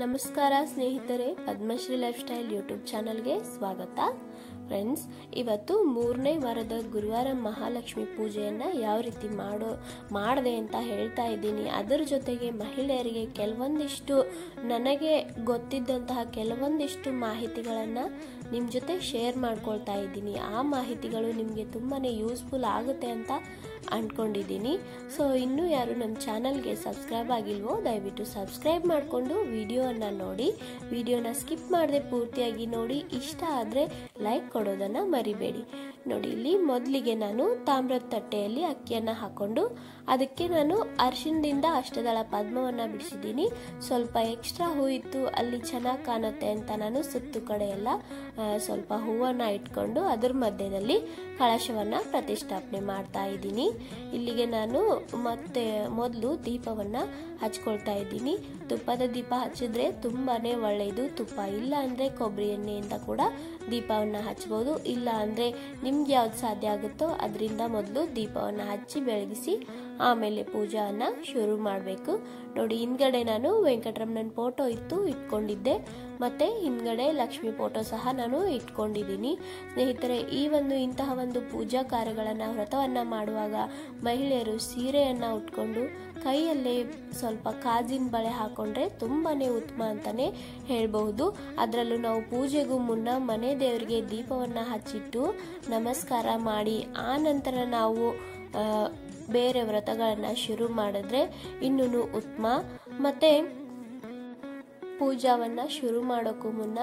ನಮಸ್ಕಾರ ಸ್ನೇಹಿತರೆ, Padmashri life style YouTube ಚಾನಲ್ಗೆ ಸ್ವಾಗತ. ಫ್ರೆಂಡ್ಸ್, ಇವತ್ತು 3ನೇ ವಾರದ ಗುರುವಾರ ಮಹಾಲಕ್ಷ್ಮಿ ಪೂಜೆಯನ್ನು ಯಾವ ರೀತಿ ಮಾಡಿದೆ ಅಂತ ಹೇಳ್ತಾ ಇದ್ದೀನಿ. ಅದರ ಜೊತೆಗೆ ಮಹಿಳೆಯರಿಗೆ ಕೆಲವೊಂದಿಷ್ಟು ನನಗೆ ಗೊತ್ತಿದ್ದಂತಹ ಕೆಲವೊಂದಿಷ್ಟು ಮಾಹಿತಿಗಳನ್ನು ನಿಮ್ಮ ಜೊತೆ ಶೇರ್ ಮಾಡ್ಕೊಳ್ತಾ ಇದ್ದೀನಿ. ಆ ಮಾಹಿತಿಗಳು ನಿಮಗೆ ತುಂಬಾ ಯೂಸ್ಫುಲ್ ಆಗುತ್ತೆ ಅಂತ ಅಂದ್ಕೊಂಡಿದ್ದೀನಿ. ಸೊ ಇನ್ನೂ ಯಾರು ನಮ್ಮ ಚಾನಲ್ಗೆ ಸಬ್ಸ್ಕ್ರೈಬ್ ಆಗಿಲ್ವೋ ದಯವಿಟ್ಟು ಸಬ್ಸ್ಕ್ರೈಬ್ ಮಾಡಿಕೊಂಡು ವಿಡಿಯೋವನ್ನು ನೋಡಿ. ವಿಡಿಯೋನ ಸ್ಕಿಪ್ ಮಾಡದೆ ಪೂರ್ತಿಯಾಗಿ ನೋಡಿ. ಇಷ್ಟ ಆದರೆ ಲೈಕ್ ಕೊಡೋದನ್ನು ಮರಿಬೇಡಿ. ನೋಡಿ, ಇಲ್ಲಿ ಮೊದಲಿಗೆ ನಾನು ತಾಮ್ರದ ತಟ್ಟೆಯಲ್ಲಿ ಅಕ್ಕಿಯನ್ನು ಹಾಕ್ಕೊಂಡು ಅದಕ್ಕೆ ನಾನು ಅರಿಶಿಣದಿಂದ ಅಷ್ಟದಳ ಪದ್ಮವನ್ನು ಬಿಡಿಸಿದ್ದೀನಿ. ಸ್ವಲ್ಪ ಎಕ್ಸ್ಟ್ರಾ ಹೂ ಇತ್ತು, ಅಲ್ಲಿ ಚೆನ್ನಾಗಿ ಕಾಣುತ್ತೆ ಅಂತ ನಾನು ಸುತ್ತು ಕಡೆ ಎಲ್ಲ ಸ್ವಲ್ಪ ಹೂವನ್ನು ಇಟ್ಕೊಂಡು ಅದರ ಮಧ್ಯದಲ್ಲಿ ಕಳಶವನ್ನು ಪ್ರತಿಷ್ಠಾಪನೆ ಮಾಡ್ತಾ ಇದ್ದೀನಿ. ಇಲ್ಲಿಗೆ ನಾನು ಮತ್ತೆ ಮೊದಲು ದೀಪವನ್ನು ಹಚ್ಕೊಳ್ತಾ ಇದ್ದೀನಿ. ತುಪ್ಪದ ದೀಪ ಹಚ್ಚಿದ್ರೆ ತುಂಬಾನೇ ಒಳ್ಳೆಯದು. ತುಪ್ಪ ಇಲ್ಲ ಅಂದರೆ ಕೊಬ್ಬರಿ ಎಣ್ಣೆಯಿಂದ ಕೂಡ ದೀಪವನ್ನು ಹಚ್ಬೋದು. ಇಲ್ಲ ಅಂದರೆ ನಿಮ್ಗೆ ಯಾವ್ದು ಸಾಧ್ಯ ಆಗುತ್ತೋ ಅದರಿಂದ ಮೊದಲು ದೀಪವನ್ನು ಹಚ್ಚಿ ಬೆಳಗಿಸಿ ಆಮೇಲೆ ಪೂಜೆಯನ್ನು ಶುರು ಮಾಡಬೇಕು. ನೋಡಿ, ಹಿಂದ್ಗಡೆ ನಾನು ವೆಂಕಟರಮಣನ ಫೋಟೋ ಇಟ್ಕೊಂಡಿದ್ದೆ. ಮತ್ತೆ ಹಿಂದ್ಗಡೆ ಲಕ್ಷ್ಮಿ ಫೋಟೋ ಸಹ ನಾನು ಇಟ್ಕೊಂಡಿದ್ದೀನಿ. ಸ್ನೇಹಿತರೆ, ಇಂತಹ ಒಂದು ಪೂಜಾ ಕಾರ್ಯಗಳನ್ನು ವ್ರತವನ್ನು ಮಾಡುವಾಗ ಮಹಿಳೆಯರು ಸೀರೆಯನ್ನು ಉಟ್ಕೊಂಡು ಕೈಯಲ್ಲೇ ಸ್ವಲ್ಪ ಕಾಜಿನ ಬಳೆ ಹಾಕೊಂಡ್ರೆ ತುಂಬಾನೇ ಉತ್ತಮ ಅಂತಾನೆ ಹೇಳ್ಬಹುದು. ಅದರಲ್ಲೂ ನಾವು ಪೂಜೆಗೂ ಮುನ್ನ ಮನೆ ದೇವರಿಗೆ ದೀಪವನ್ನು ಹಚ್ಚಿಟ್ಟು ನಮಸ್ಕಾರ ಮಾಡಿ ಆ ನಂತರ ನಾವು ಬೇರೆ ವ್ರತಗಳನ್ನು ಶುರು ಮಾಡಿದ್ರೆ ಇನ್ನೂ ಉತ್ತಮ. ಮತ್ತೆ ಪೂಜಾವನ್ನು ಶುರು ಮಾಡೋಕ್ಕೂ ಮುನ್ನ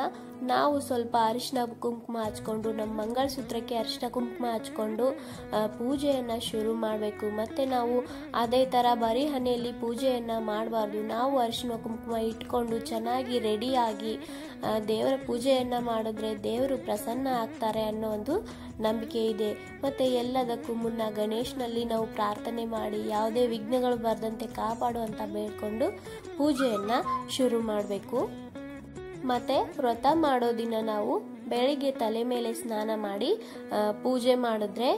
ನಾವು ಸ್ವಲ್ಪ ಅರಿಶಿನ ಕುಂಕುಮ ಹಚ್ಕೊಂಡು ನಮ್ಮ ಮಂಗಳಸೂತ್ರಕ್ಕೆ ಅರಿಶಿನ ಕುಂಕುಮ ಹಚ್ಕೊಂಡು ಪೂಜೆಯನ್ನು ಶುರು ಮಾಡಬೇಕು. ಮತ್ತು ನಾವು ಅದೇ ಥರ ಬರೀ ಹಣೆಯಲ್ಲಿ ಪೂಜೆಯನ್ನು ಮಾಡಬಾರ್ದು. ನಾವು ಅರಿಶಿನ ಕುಂಕುಮ ಇಟ್ಕೊಂಡು ಚೆನ್ನಾಗಿ ರೆಡಿಯಾಗಿ ದೇವರ ಪೂಜೆಯನ್ನು ಮಾಡಿದ್ರೆ ದೇವರು ಪ್ರಸನ್ನ ಆಗ್ತಾರೆ ಅನ್ನೋ ಒಂದು ನಂಬಿಕೆ ಇದೆ. ಮತ್ತು ಎಲ್ಲದಕ್ಕೂ ಮುನ್ನ ಗಣೇಶನಲ್ಲಿ ನಾವು ಪ್ರಾರ್ಥನೆ ಮಾಡಿ ಯಾವುದೇ ವಿಘ್ನಗಳು ಬರದಂತೆ ಕಾಪಾಡು ಅಂತ ಬೇಡ್ಕೊಂಡು ಪೂಜೆಯನ್ನು ಶುರು ಮಾಡಬೇಕು. ಮತ್ತೆ ವ್ರತ ಮಾಡೋ ದಿನ ನಾವು ಬೆಳಿಗ್ಗೆ ತಲೆ ಮೇಲೆ ಸ್ನಾನ ಮಾಡಿ ಪೂಜೆ ಮಾಡಿದ್ರೆ,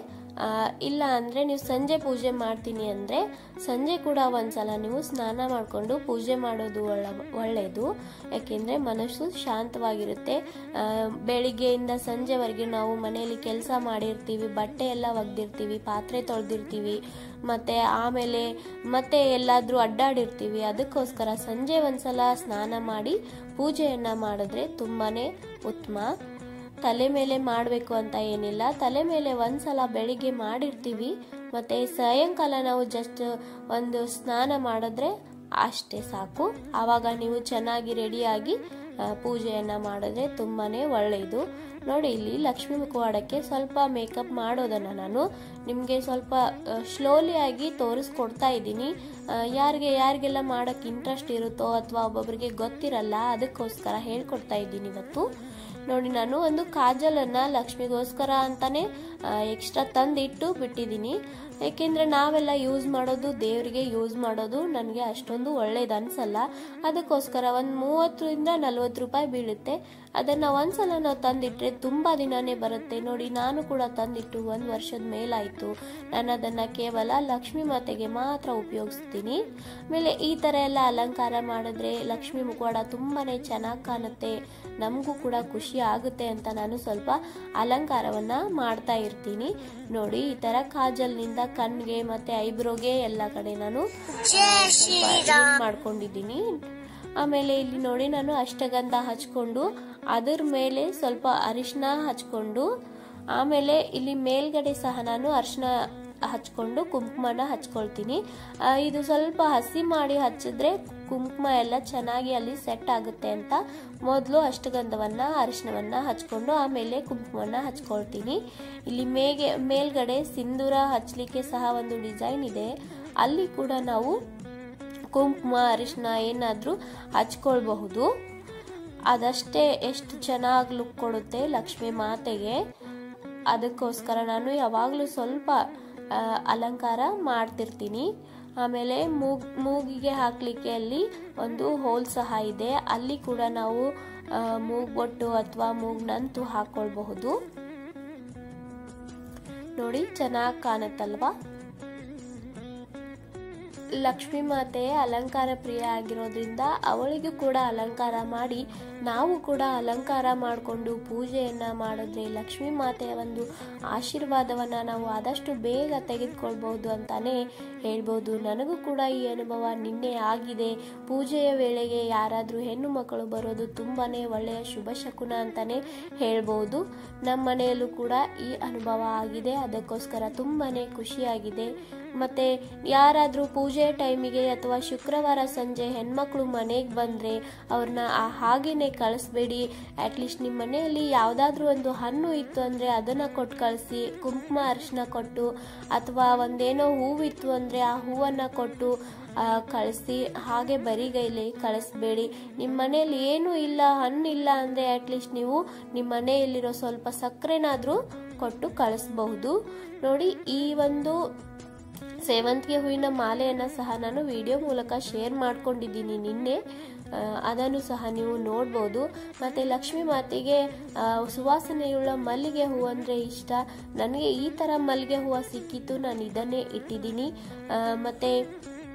ಇಲ್ಲ ಅಂದರೆ ನೀವು ಸಂಜೆ ಪೂಜೆ ಮಾಡ್ತೀನಿ ಅಂದರೆ ಸಂಜೆ ಕೂಡ ಒಂದ್ಸಲ ನೀವು ಸ್ನಾನ ಮಾಡಿಕೊಂಡು ಪೂಜೆ ಮಾಡೋದು ಒಳ್ಳೆಯದು. ಯಾಕೆಂದರೆ ಮನಸ್ಸು ಶಾಂತವಾಗಿರುತ್ತೆ. ಬೆಳಿಗ್ಗೆಯಿಂದ ಸಂಜೆವರೆಗೆ ನಾವು ಮನೆಯಲ್ಲಿ ಕೆಲಸ ಮಾಡಿರ್ತೀವಿ, ಬಟ್ಟೆ ಎಲ್ಲ ಒಗೆದಿರ್ತೀವಿ, ಪಾತ್ರೆ ತೊಳೆದಿರ್ತೀವಿ, ಮತ್ತು ಆಮೇಲೆ ಮತ್ತೆ ಎಲ್ಲಾದರೂ ಅಡ್ಡಾಡಿರ್ತೀವಿ. ಅದಕ್ಕೋಸ್ಕರ ಸಂಜೆ ಒಂದ್ಸಲ ಸ್ನಾನ ಮಾಡಿ ಪೂಜೆಯನ್ನು ಮಾಡಿದ್ರೆ ತುಂಬಾ ಉತ್ತಮ. ತಲೆ ಮೇಲೆ ಮಾಡಬೇಕು ಅಂತ ಏನಿಲ್ಲ. ತಲೆ ಮೇಲೆ ಒಂದ್ಸಲ ಬೆಳಿಗ್ಗೆ ಮಾಡಿರ್ತೀವಿ, ಮತ್ತು ಸಾಯಂಕಾಲ ನಾವು ಜಸ್ಟ್ ಒಂದು ಸ್ನಾನ ಮಾಡಿದ್ರೆ ಅಷ್ಟೇ ಸಾಕು. ಆವಾಗ ನೀವು ಚೆನ್ನಾಗಿ ರೆಡಿಯಾಗಿ ಪೂಜೆಯನ್ನು ಮಾಡಿದ್ರೆ ತುಂಬಾ ಒಳ್ಳೆಯದು. ನೋಡಿ, ಇಲ್ಲಿ ಲಕ್ಷ್ಮೀ ಮುಖವಾಡಕ್ಕೆ ಸ್ವಲ್ಪ ಮೇಕಪ್ ಮಾಡೋದನ್ನು ನಾನು ನಿಮಗೆ ಸ್ವಲ್ಪ ಸ್ಲೋಲಿಯಾಗಿ ತೋರಿಸ್ಕೊಡ್ತಾ ಇದ್ದೀನಿ. ಯಾರಿಗೆಲ್ಲ ಮಾಡೋಕ್ಕೆ ಇಂಟ್ರೆಸ್ಟ್ ಇರುತ್ತೋ ಅಥವಾ ಒಬ್ಬೊಬ್ಬರಿಗೆ ಗೊತ್ತಿರಲ್ಲ, ಅದಕ್ಕೋಸ್ಕರ ಹೇಳ್ಕೊಡ್ತಾ ಇದ್ದೀನಿ ಇವತ್ತು. ನೋಡಿ, ನಾನು ಒಂದು ಕಾಜಲನ್ನು ಲಕ್ಷ್ಮಿಗೋಸ್ಕರ ಅಂತಾನೆ ಎಕ್ಸ್ಟ್ರಾ ತಂದಿಟ್ಟು ಬಿಟ್ಟಿದ್ದೀನಿ. ಏಕೆಂದರೆ ನಾವೆಲ್ಲ ಯೂಸ್ ಮಾಡೋದು ದೇವರಿಗೆ ಯೂಸ್ ಮಾಡೋದು ನನಗೆ ಅಷ್ಟೊಂದು ಒಳ್ಳೇದು ಅನಿಸಲ್ಲ. ಅದಕ್ಕೋಸ್ಕರ ಒಂದು 30ರಿಂದ 40 ರೂಪಾಯಿ ಬೀಳುತ್ತೆ. ಅದನ್ನು ಒಂದ್ಸಲ ನಾವು ತಂದಿಟ್ರೆ ತುಂಬ ದಿನನೇ ಬರುತ್ತೆ. ನೋಡಿ, ನಾನು ಕೂಡ ತಂದಿಟ್ಟು 1 ವರ್ಷದ ಮೇಲಾಯಿತು. ನಾನು ಅದನ್ನು ಕೇವಲ ಲಕ್ಷ್ಮೀ ಮಾತೆಗೆ ಮಾತ್ರ ಉಪಯೋಗಿಸ್ತೀನಿ. ಆಮೇಲೆ ಈ ಥರ ಎಲ್ಲ ಅಲಂಕಾರ ಮಾಡಿದ್ರೆ ಲಕ್ಷ್ಮೀ ಮುಖವಾಡ ತುಂಬಾ ಚೆನ್ನಾಗಿ ಕಾಣುತ್ತೆ, ನಮಗೂ ಕೂಡ ಖುಷಿ ಆಗುತ್ತೆ ಅಂತ ನಾನು ಸ್ವಲ್ಪ ಅಲಂಕಾರವನ್ನು ಮಾಡ್ತಾ ಇರ್ತೀನಿ. ನೋಡಿ, ಈ ಥರ ಕಾಜಲ್ನಿಂದ ಕಣ್ಣಿಗೆ ಮತ್ತು ಐಬ್ರೋಗೆ ಎಲ್ಲ ಕಡೆ ನಾನು ಮಾಡ್ಕೊಂಡಿದ್ದೀನಿ. ಆಮೇಲೆ ಇಲ್ಲಿ ನೋಡಿ, ನಾನು ಅಷ್ಟಗಂಧ ಹಚ್ಕೊಂಡು ಅದರ ಮೇಲೆ ಸ್ವಲ್ಪ ಅರಿಶಿನ ಹಚ್ಕೊಂಡು ಆಮೇಲೆ ಇಲ್ಲಿ ಮೇಲ್ಗಡೆ ಸಹ ನಾನು ಅರಿಶಿನ ಹಚ್ಕೊಂಡು ಕುಂಕುಮನ ಹಚ್ಕೊಳ್ತೀನಿ. ಇದು ಸ್ವಲ್ಪ ಹಸಿ ಮಾಡಿ ಹಚ್ಚಿದ್ರೆ ಕುಂಕುಮ ಎಲ್ಲ ಚೆನ್ನಾಗಿ ಅಲ್ಲಿ ಸೆಟ್ ಆಗುತ್ತೆ ಅಂತ ಮೊದಲು ಅಷ್ಟಗಂಧವನ್ನು ಅರಿಶಿನವನ್ನು ಹಚ್ಕೊಂಡು ಆಮೇಲೆ ಕುಂಕುಮವನ್ನು ಹಚ್ಕೊಳ್ತೀನಿ. ಇಲ್ಲಿ ಮೇಲ್ಗಡೆ ಸಿಂಧೂರ ಹಚ್ಚಲಿಕ್ಕೆ ಸಹ ಒಂದು ಡಿಸೈನ್ ಇದೆ, ಅಲ್ಲಿ ಕೂಡ ನಾವು ಕುಂಕುಮ ಅರಿಶಿನ ಏನಾದರೂ ಹಚ್ಕೊಳ್ಬಹುದು. ಅದಷ್ಟೇ ಎಷ್ಟು ಚೆನ್ನಾಗಿ ಲುಕ್ ಕೊಡುತ್ತೆ ಲಕ್ಷ್ಮೀ ಮಾತೆಗೆ. ಅದಕ್ಕೋಸ್ಕರ ನಾನು ಯಾವಾಗಲೂ ಸ್ವಲ್ಪ ಅಲಂಕಾರ ಮಾಡ್ತಿರ್ತೀನಿ. ಆಮೇಲೆ ಮೂಗಿಗೆ ಹಾಕಲಿಕ್ಕೆ ಅಲ್ಲಿ ಒಂದು ಹೋಲ್ ಸಹ ಇದೆ, ಅಲ್ಲಿ ಕೂಡ ನಾವು ಮೂಗ್ಬೊಟ್ಟು ಅಥವಾ ಮೂಗ್ನಂತು ಹಾಕೊಳ್ಬಹುದು. ನೋಡಿ, ಚೆನ್ನಾಗಿ ಕಾಣುತ್ತಲ್ವಾ? ಲಕ್ಷ್ಮೀ ಮಾತೆ ಅಲಂಕಾರ ಪ್ರಿಯ ಆಗಿರೋದ್ರಿಂದ ಅವಳಿಗೂ ಕೂಡ ಅಲಂಕಾರ ಮಾಡಿ ನಾವು ಕೂಡ ಅಲಂಕಾರ ಮಾಡಿಕೊಂಡು ಪೂಜೆಯನ್ನು ಮಾಡಿದ್ರೆ ಲಕ್ಷ್ಮೀ ಮಾತೆಯ ಒಂದು ಆಶೀರ್ವಾದವನ್ನು ನಾವು ಆದಷ್ಟು ಬೇಗ ತೆಗೆದುಕೊಳ್ಬಹುದು ಅಂತಾನೆ ಹೇಳ್ಬೋದು. ನನಗೂ ಕೂಡ ಈ ಅನುಭವ ನಿನ್ನೆ ಆಗಿದೆ. ಪೂಜೆಯ ವೇಳೆಗೆ ಯಾರಾದರೂ ಹೆಣ್ಣು ಮಕ್ಕಳು ಬರೋದು ತುಂಬಾ ಒಳ್ಳೆಯ ಶುಭ ಶಕುನ ಅಂತಾನೆ ಹೇಳ್ಬೋದು. ನಮ್ಮ ಮನೆಯಲ್ಲೂ ಕೂಡ ಈ ಅನುಭವ ಆಗಿದೆ. ಅದಕ್ಕೋಸ್ಕರ ತುಂಬಾ ಖುಷಿಯಾಗಿದೆ. ಮತ್ತು ಯಾರಾದರೂ ಪೂಜೆ ಟೈಮಿಗೆ ಅಥವಾ ಶುಕ್ರವಾರ ಸಂಜೆ ಹೆಣ್ಮಕ್ಳು ಮನೆಗೆ ಬಂದರೆ ಅವ್ರನ್ನ ಹಾಗೇನೆ ಕಳಿಸ್ಬೇಡಿ. ಅಟ್ಲೀಸ್ಟ್ ನಿಮ್ಮ ಮನೆಯಲ್ಲಿ ಯಾವುದಾದ್ರೂ ಒಂದು ಹಣ್ಣು ಇತ್ತು ಅಂದರೆ ಅದನ್ನು ಕೊಟ್ಟು ಕಳಿಸಿ, ಕುಂಕುಮ ಅರಿಶಿನ ಕೊಟ್ಟು, ಅಥವಾ ಒಂದೇನೋ ಹೂವಿತ್ತು ಅಂದರೆ ಆ ಹೂವನ್ನು ಕೊಟ್ಟು ಕಳಿಸಿ. ಹಾಗೆ ಬರಿಗೈಲಿ ಕಳಿಸ್ಬೇಡಿ. ನಿಮ್ಮ ಮನೆಯಲ್ಲಿ ಏನೂ ಇಲ್ಲ, ಹಣ್ಣಿಲ್ಲ ಅಂದರೆ ಅಟ್ಲೀಸ್ಟ್ ನೀವು ನಿಮ್ಮ ಮನೆಯಲ್ಲಿರೋ ಸ್ವಲ್ಪ ಸಕ್ಕರೆನಾದರೂ ಕೊಟ್ಟು ಕಳಿಸ್ಬಹುದು. ನೋಡಿ, ಈ ಒಂದು ಸೇವಂತಿಗೆ ಹೂವಿನ ಮಾಲೆಯನ್ನು ಸಹ ನಾನು ವಿಡಿಯೋ ಮೂಲಕ ಶೇರ್ ಮಾಡ್ಕೊಂಡಿದ್ದೀನಿ ನಿನ್ನೆ. ಅದನ್ನು ಸಹ ನೀವು ನೋಡ್ಬೋದು. ಮತ್ತು ಲಕ್ಷ್ಮೀ ಮಾತೆಗೆ ಸುವಾಸನೆಯುಳ್ಳ ಮಲ್ಲಿಗೆ ಹೂವು ಅಂದರೆ ಇಷ್ಟ. ನನಗೆ ಈ ಥರ ಮಲ್ಲಿಗೆ ಹೂವು ಸಿಕ್ಕಿತ್ತು, ನಾನು ಇದನ್ನೇ ಇಟ್ಟಿದ್ದೀನಿ. ಮತ್ತು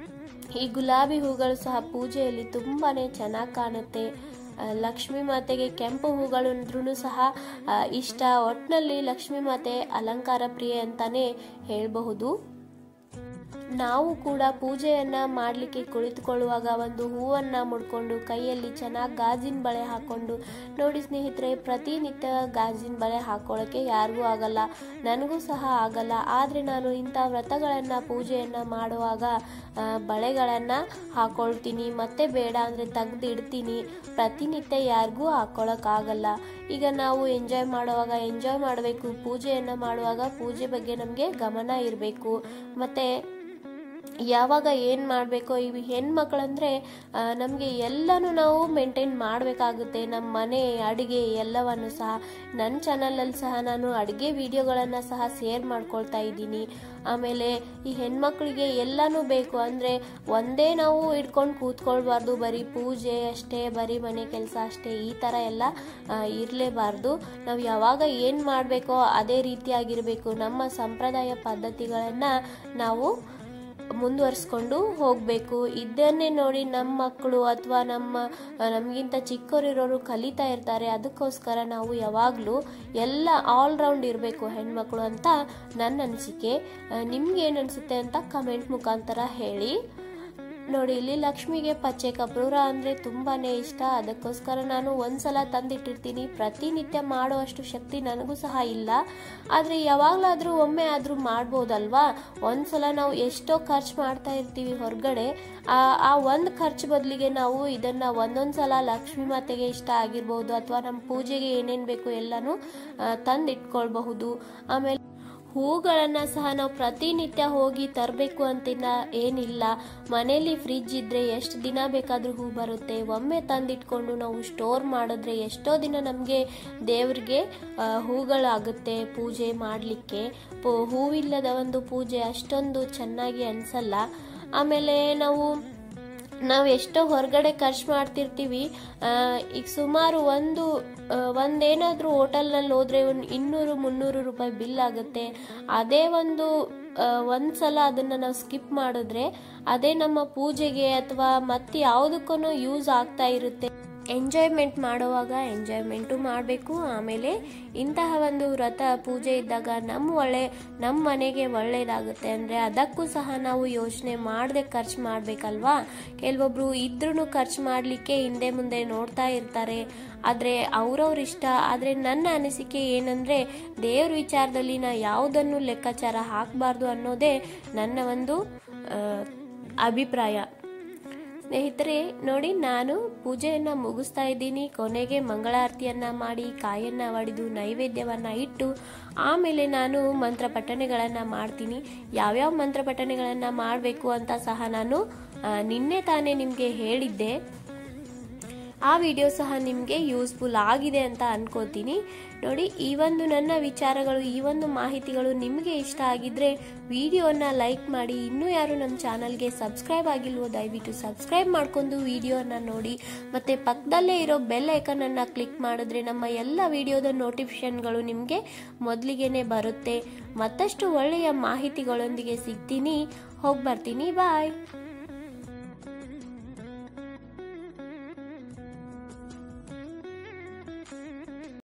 ಈ ಗುಲಾಬಿ ಹೂಗಳು ಸಹ ಪೂಜೆಯಲ್ಲಿ ತುಂಬಾ ಚೆನ್ನಾಗಿ ಕಾಣುತ್ತೆ. ಲಕ್ಷ್ಮೀ ಮಾತೆಗೆ ಕೆಂಪು ಹೂಗಳು ಅಂದ್ರೂ ಸಹ ಇಷ್ಟ. ಒಟ್ಟಿನಲ್ಲಿ ಲಕ್ಷ್ಮೀ ಮಾತೆ ಅಲಂಕಾರ ಪ್ರಿಯೆ ಅಂತಾನೆ ಹೇಳಬಹುದು. ನಾವು ಕೂಡ ಪೂಜೆಯನ್ನು ಮಾಡಲಿಕ್ಕೆ ಕುಳಿತುಕೊಳ್ಳುವಾಗ ಒಂದು ಹೂವನ್ನು ಮುಡ್ಕೊಂಡು ಕೈಯಲ್ಲಿ ಚೆನ್ನಾಗಿ ಗಾಜಿನ ಬಳೆ ಹಾಕ್ಕೊಂಡು, ನೋಡಿ ಸ್ನೇಹಿತರೆ, ಪ್ರತಿನಿತ್ಯ ಗಾಜಿನ ಬಳೆ ಹಾಕೊಳ್ಳೋಕ್ಕೆ ಯಾರಿಗೂ ಆಗಲ್ಲ, ನನಗೂ ಸಹ ಆಗಲ್ಲ. ಆದರೆ ನಾನು ಇಂಥ ವ್ರತಗಳನ್ನು ಪೂಜೆಯನ್ನು ಮಾಡುವಾಗ ಬಳೆಗಳನ್ನು ಹಾಕ್ಕೊಳ್ತೀನಿ. ಮತ್ತೆ ಬೇಡ ಅಂದರೆ ತೆಗೆದಿಡ್ತೀನಿ. ಪ್ರತಿನಿತ್ಯ ಯಾರಿಗೂ ಹಾಕ್ಕೊಳ್ಳೋಕ್ಕಾಗಲ್ಲ. ಈಗ ನಾವು ಎಂಜಾಯ್ ಮಾಡುವಾಗ ಎಂಜಾಯ್ ಮಾಡಬೇಕು, ಪೂಜೆಯನ್ನು ಮಾಡುವಾಗ ಪೂಜೆ ಬಗ್ಗೆ ನಮಗೆ ಗಮನ ಇರಬೇಕು. ಮತ್ತು ಯಾವಾಗ ಏನು ಮಾಡಬೇಕೋ, ಇವು ಹೆಣ್ಮಕ್ಳಂದರೆ ನಮಗೆ ಎಲ್ಲನೂ ನಾವು ಮೇಂಟೈನ್ ಮಾಡಬೇಕಾಗುತ್ತೆ. ನಮ್ಮ ಮನೆ ಅಡುಗೆ ಎಲ್ಲವನ್ನು ಸಹ ನನ್ನ ಚಾನಲಲ್ಲಿ ಸಹ ನಾನು ಅಡುಗೆ ವಿಡಿಯೋಗಳನ್ನು ಸಹ ಶೇರ್ ಮಾಡ್ಕೊಳ್ತಾ ಇದ್ದೀನಿ. ಆಮೇಲೆ ಈ ಹೆಣ್ಮಕ್ಳಿಗೆ ಎಲ್ಲನೂ ಬೇಕು. ಅಂದರೆ ಒಂದೇ ನಾವು ಇಟ್ಕೊಂಡು ಕೂತ್ಕೊಳ್ಬಾರ್ದು, ಬರೀ ಪೂಜೆ ಅಷ್ಟೇ, ಬರೀ ಮನೆ ಕೆಲಸ ಅಷ್ಟೇ, ಈ ಥರ ಎಲ್ಲ ಇರಲೇಬಾರ್ದು. ನಾವು ಯಾವಾಗ ಏನು ಮಾಡಬೇಕೋ ಅದೇ ರೀತಿಯಾಗಿರಬೇಕು. ನಮ್ಮ ಸಂಪ್ರದಾಯ ಪದ್ಧತಿಗಳನ್ನು ನಾವು ಮುಂದುವರಿಸ್ಕೊಂಡು ಹೋಗಬೇಕು. ಇದನ್ನೇ ನೋಡಿ ನಮ್ಮ ಮಕ್ಕಳು ಅಥವಾ ನಮಗಿಂತ ಚಿಕ್ಕವರಿರೋರು ಕಲಿತಾ ಇರ್ತಾರೆ. ಅದಕ್ಕೋಸ್ಕರ ನಾವು ಯಾವಾಗಲೂ ಎಲ್ಲ ಆಲ್ರೌಂಡ್ ಇರಬೇಕು ಹೆಣ್ಮಕ್ಳು ಅಂತ ನನ್ನ ಅನಿಸಿಕೆ. ನಿಮ್ಗೇನು ಅನಿಸುತ್ತೆ ಅಂತ ಕಮೆಂಟ್ ಮುಖಾಂತರ ಹೇಳಿ. ನೋಡಿ, ಇಲ್ಲಿ ಲಕ್ಷ್ಮಿಗೆ ಪಚ್ಚೆ ಕರ್ಪೂರ ಅಂದರೆ ತುಂಬಾ ಇಷ್ಟ. ಅದಕ್ಕೋಸ್ಕರ ನಾನು ಒಂದ್ಸಲ ತಂದಿಟ್ಟಿರ್ತೀನಿ. ಪ್ರತಿನಿತ್ಯ ಮಾಡುವಷ್ಟು ಶಕ್ತಿ ನನಗೂ ಸಹ ಇಲ್ಲ. ಆದರೆ ಯಾವಾಗಲಾದರೂ ಒಮ್ಮೆ ಆದರೂ ಮಾಡ್ಬೋದಲ್ವಾ. ಒಂದ್ಸಲ ನಾವು ಎಷ್ಟೋ ಖರ್ಚು ಮಾಡ್ತಾ ಇರ್ತೀವಿ ಹೊರಗಡೆ. ಆ ಒಂದು ಖರ್ಚು ಬದಲಿಗೆ ನಾವು ಇದನ್ನು ಒಂದೊಂದು ಸಲ ಲಕ್ಷ್ಮೀ ಮಾತೆಗೆ ಇಷ್ಟ ಆಗಿರ್ಬೋದು, ಅಥವಾ ನಮ್ಮ ಪೂಜೆಗೆ ಏನೇನು ಬೇಕು ಎಲ್ಲನೂ ತಂದಿಟ್ಕೊಳ್ಬಹುದು. ಆಮೇಲೆ ಹೂಗಳನ್ನು ಸಹ ನಾವು ಪ್ರತಿನಿತ್ಯ ಹೋಗಿ ತರಬೇಕು ಅಂತಿಲ್ಲ, ಏನಿಲ್ಲ. ಮನೇಲಿ ಫ್ರಿಜ್ ಇದ್ದರೆ ಎಷ್ಟು ದಿನ ಬೇಕಾದರೂ ಹೂ ಬರುತ್ತೆ. ಒಮ್ಮೆ ತಂದಿಟ್ಕೊಂಡು ನಾವು ಸ್ಟೋರ್ ಮಾಡಿದ್ರೆ ಎಷ್ಟೋ ದಿನ ನಮಗೆ ದೇವ್ರಿಗೆ ಹೂಗಳಾಗುತ್ತೆ ಪೂಜೆ ಮಾಡಲಿಕ್ಕೆ. ಹೂವಿಲ್ಲದ ಒಂದು ಪೂಜೆ ಅಷ್ಟೊಂದು ಚೆನ್ನಾಗಿ ಅನಿಸಲ್ಲ. ಆಮೇಲೆ ನಾವು ಎಷ್ಟೋ ಹೊರಗಡೆ ಖರ್ಚು ಮಾಡ್ತಿರ್ತೀವಿ. ಈಗ ಸುಮಾರು ಒಂದೇನಾದರೂ ಹೋಟೆಲ್ನಲ್ಲಿ ಹೋದರೆ ಒಂದು 200-300 ರೂಪಾಯಿ ಬಿಲ್ ಆಗುತ್ತೆ. ಅದೇ ಒಂದ್ಸಲ ಅದನ್ನು ನಾವು ಸ್ಕಿಪ್ ಮಾಡಿದ್ರೆ ಅದೇ ನಮ್ಮ ಪೂಜೆಗೆ ಅಥವಾ ಮತ್ತೆ ಯಾವುದಕ್ಕೂ ಯೂಸ್ ಆಗ್ತಾ ಇರುತ್ತೆ. ಎಂಜಾಯ್ಮೆಂಟ್ ಮಾಡುವಾಗ ಎಂಜಾಯ್ಮೆಂಟು ಮಾಡಬೇಕು. ಆಮೇಲೆ ಇಂತಹ ಒಂದು ವ್ರತ ಪೂಜೆ ಇದ್ದಾಗ ನಮ್ಮ ಮನೆಗೆ ಒಳ್ಳೆಯದಾಗುತ್ತೆ. ಅಂದರೆ ಅದಕ್ಕೂ ಸಹ ನಾವು ಯೋಚನೆ ಮಾಡದೆ ಖರ್ಚು ಮಾಡಬೇಕಲ್ವಾ. ಕೆಲವೊಬ್ರು ಇದ್ರೂ ಖರ್ಚು ಮಾಡಲಿಕ್ಕೆ ಹಿಂದೆ ಮುಂದೆ ನೋಡ್ತಾ ಇರ್ತಾರೆ. ಆದರೆ ಅವ್ರವ್ರ ಇಷ್ಟ. ಆದರೆ ನನ್ನ ಅನಿಸಿಕೆ ಏನಂದರೆ, ದೇವ್ರ ವಿಚಾರದಲ್ಲಿ ನಾ ಯಾವುದನ್ನು ಲೆಕ್ಕಾಚಾರ ಹಾಕಬಾರ್ದು ಅನ್ನೋದೇ ನನ್ನ ಒಂದು ಅಭಿಪ್ರಾಯ. ಸ್ನೇಹಿತರೆ, ನೋಡಿ, ನಾನು ಪೂಜೆಯನ್ನು ಮುಗಿಸ್ತಾ ಇದ್ದೀನಿ. ಕೊನೆಗೆ ಮಂಗಳಾರತಿಯನ್ನು ಮಾಡಿ ಕಾಯನ್ನು ಒಡೆದು ನೈವೇದ್ಯವನ್ನು ಇಟ್ಟು ಆಮೇಲೆ ನಾನು ಮಂತ್ರ ಪಠಣೆಗಳನ್ನು ಮಾಡ್ತೀನಿ. ಯಾವ್ಯಾವ ಮಂತ್ರ ಪಠಣೆಗಳನ್ನು ಮಾಡಬೇಕು ಅಂತ ಸಹ ನಾನು ನಿನ್ನೆ ತಾನೇ ನಿಮಗೆ ಹೇಳಿದ್ದೆ. ಆ ವಿಡಿಯೋ ಸಹ ನಿಮಗೆ ಯೂಸ್ಫುಲ್ ಆಗಿದೆ ಅಂತ ಅನ್ಕೋತೀನಿ. ನೋಡಿ, ಈ ಒಂದು ನನ್ನ ವಿಚಾರಗಳು, ಈ ಒಂದು ಮಾಹಿತಿಗಳು ನಿಮಗೆ ಇಷ್ಟ ಆಗಿದ್ರೆ ವಿಡಿಯೋನ ಲೈಕ್ ಮಾಡಿ. ಇನ್ನೂ ಯಾರು ನಮ್ಮ ಚಾನಲ್ಗೆ ಸಬ್ಸ್ಕ್ರೈಬ್ ಆಗಿಲ್ವೋ ದಯವಿಟ್ಟು ಸಬ್ಸ್ಕ್ರೈಬ್ ಮಾಡ್ಕೊಂಡು ವಿಡಿಯೋನ ನೋಡಿ. ಮತ್ತು ಪಕ್ಕದಲ್ಲೇ ಇರೋ ಬೆಲ್ ಐಕನನ್ನು ಕ್ಲಿಕ್ ಮಾಡಿದ್ರೆ ನಮ್ಮ ಎಲ್ಲ ವಿಡಿಯೋದ ನೋಟಿಫಿಕೇಷನ್ಗಳು ನಿಮಗೆ ಮೊದಲಿಗೆನೇ ಬರುತ್ತೆ. ಮತ್ತಷ್ಟು ಒಳ್ಳೆಯ ಮಾಹಿತಿಗಳೊಂದಿಗೆ ಸಿಗ್ತೀನಿ. ಹೋಗಿ ಬರ್ತೀನಿ. ಬಾಯ್.